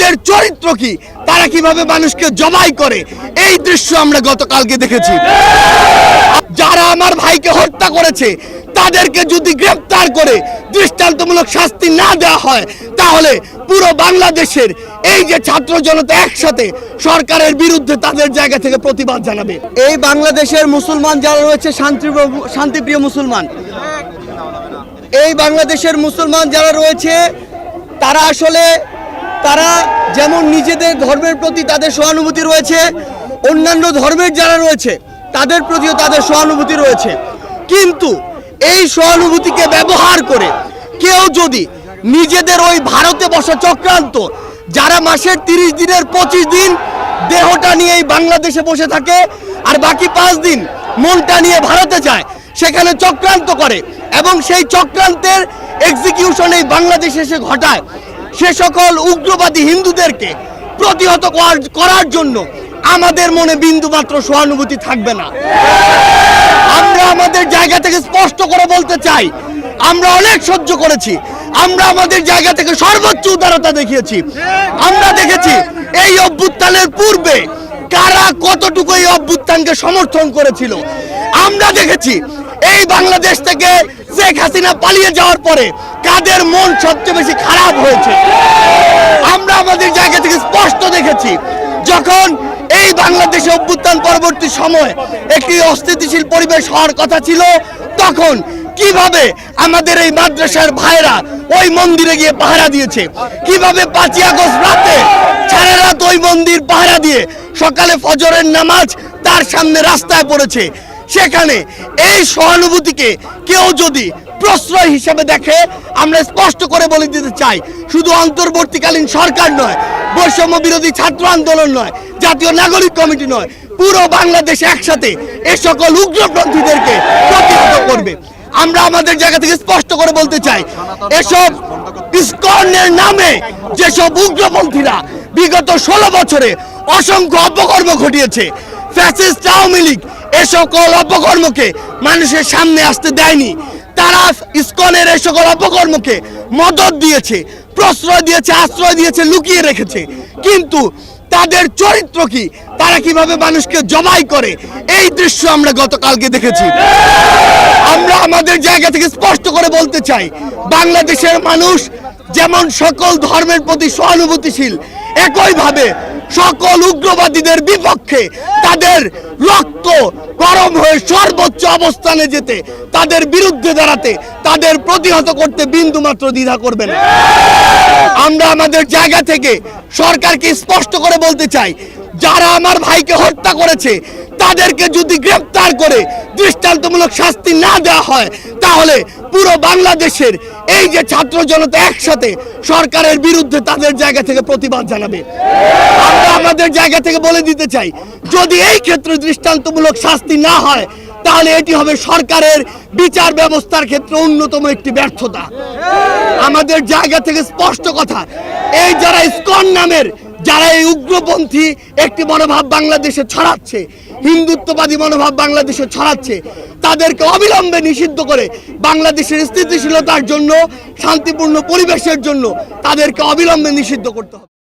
তাদের চরিত্র কি, তারা কিভাবে মানুষকে জবাই করে, এই দৃশ্য আমরা গতকালকে দেখেছি। যারা আমার ভাইকে হত্যা করেছে তাদেরকে যদি গ্রেফতার করে দৃষ্টান্তমূলক শাস্তি না দেওয়া হয়, তাহলে পুরো বাংলাদেশের এই যে ছাত্র জনতা একসাথে সরকারের বিরুদ্ধে তাদের জায়গা থেকে প্রতিবাদ জানাবে। এই বাংলাদেশের মুসলমান যারা রয়েছে শান্তিপ্রিয় মুসলমান, এই বাংলাদেশের মুসলমান যারা রয়েছে তারা যেমন নিজেদের ধর্মের প্রতি তাদের সহানুভূতি রয়েছে, অন্যান্য ধর্মের যারা রয়েছে তাদের প্রতিও তাদের সহানুভূতি রয়েছে। কিন্তু এই সহানুভূতিকে ব্যবহার করে কেউ যদি নিজেদের ওই ভারতে বসা চক্রান্ত, যারা মাসের 30 দিনের 25 দিন দেহটা নিয়ে এই বাংলাদেশে বসে থাকে আর বাকি 5 দিন মনটা নিয়ে ভারতে যায়, সেখানে চক্রান্ত করে এবং সেই চক্রান্তের এক্সিকিউশন এই বাংলাদেশে এসে ঘটায়, সে সকল উগ্রবাদী হিন্দুদেরকে প্রতিহত করার জন্য আমাদের মনে বিন্দুমাত্র সহানুভূতি থাকবে না। আমরা আমাদের জায়গা থেকে স্পষ্ট করে বলতে চাই, আমরা অনেক সহ্য করেছি, আমরা আমাদের জায়গা থেকে সর্বোচ্চ উদারতা দেখিয়েছি। আমরা দেখেছি এই অভ্যুত্থানের পূর্বে কারা কতটুকু এই অভ্যুত্থানকে সমর্থন করেছিল। আমরা দেখেছি এই বাংলাদেশ থেকে শেখ হাসিনা পালিয়ে যাওয়ার পরে কাদের মন সবচেয়ে বেশি খারাপ হয়েছে। আমরা আমাদের জায়গা থেকে স্পষ্ট দেখেছি, যখন এই বাংলাদেশে অভ্যুত্থান পরবর্তী সময় একটি অস্থিতিশীল পরিবেশ হওয়ার কথা ছিল, তখন কিভাবে আমাদের এই মাদ্রাসার ভাইরা ওই মন্দিরে গিয়ে পাহারা দিয়েছে, কিভাবে 5ই আগস্ট রাতে সারা রাত ওই মন্দির পাহারা দিয়ে সকালে ফজরের নামাজ তার সামনে রাস্তায় পড়েছে। সেখানে এই সহানুভূতিকে কেউ যদি প্রশ্রয় হিসেবে দেখে, আমরা স্পষ্ট করে বলে দিতে চাই, শুধু অন্তর্বর্তীকালীন সরকার নয়, বৈষম্য বিরোধী ছাত্র আন্দোলন নয়, জাতীয় নাগরিক কমিটি নয়, পুরো বাংলাদেশ একসাথে এই সকল উগ্রপন্থীদেরকে প্রতিহত করবে। আমরা আমাদের জায়গা থেকে স্পষ্ট করে বলতে চাই, এসব ইসকনের নামে যেসব উগ্রপন্থীরা বিগত 16 বছরে অসংখ্য অপকর্ম ঘটিয়েছে, ফ্যাসিস্ট আওয়ামী লীগ এ সকল অপকর্মকে মানুষের সামনে আসতে দেয়নি। তারা ইসকনের এই সকল অপকর্মকে মদত দিয়েছে, প্রশ্রয় দিয়েছে, আশ্রয় দিয়েছে, লুকিয়ে রেখেছে। কিন্তু তাদের চরিত্র কি, তারা কিভাবে মানুষকে জবাই করে, এই দৃশ্য আমরা গতকালকে দেখেছি। আমরা আমাদের জায়গা থেকে স্পষ্ট করে বলতে চাই, বাংলাদেশের মানুষ যেমন সকল ধর্মের প্রতি সহানুভূতিশীল, একইভাবে সকল উগ্রবাদীদের বিপক্ষে তাদের রক্ত গরম হয়ে সর্বোচ্চ অবস্থানে যেতে, তাদের বিরুদ্ধে দাঁড়াতে, তাদের প্রতিহত করতে বিন্দুমাত্র দ্বিধা করবে না। আমরা আমাদের জায়গা থেকে সরকারকে স্পষ্ট করে বলতে চাই, যারা আমার ভাইকে হত্যা করেছে তাদেরকে যদি গ্রেফতার করে দৃষ্টান্তমূলক শাস্তি না দেওয়া হয়, তাহলে পুরো বাংলাদেশের এই যে ছাত্র জনতা একসাথে সরকারের বিরুদ্ধে তাদের জায়গা থেকে প্রতিবাদ জানাবে। আমরা আমাদের জায়গা থেকে বলে দিতে চাই, যদি এই ক্ষেত্রে দৃষ্টান্তমূলক শাস্তি না হয়, তাহলে এটি হবে সরকারের বিচার ব্যবস্থার ক্ষেত্রে অন্যতম একটি ব্যর্থতা। আমাদের জায়গা থেকে স্পষ্ট কথা, এই যারা ইসকন নামের, যারা এই উগ্রপন্থী একটি মনোভাব বাংলাদেশে ছড়াচ্ছে, হিন্দুত্ববাদী মনোভাব বাংলাদেশে ছড়াচ্ছে, তাদেরকে অবিলম্বে নিষিদ্ধ করে বাংলাদেশের স্থিতিশীলতার জন্য, শান্তিপূর্ণ পরিবেশের জন্য তাদেরকে অবিলম্বে নিষিদ্ধ করতে হবে।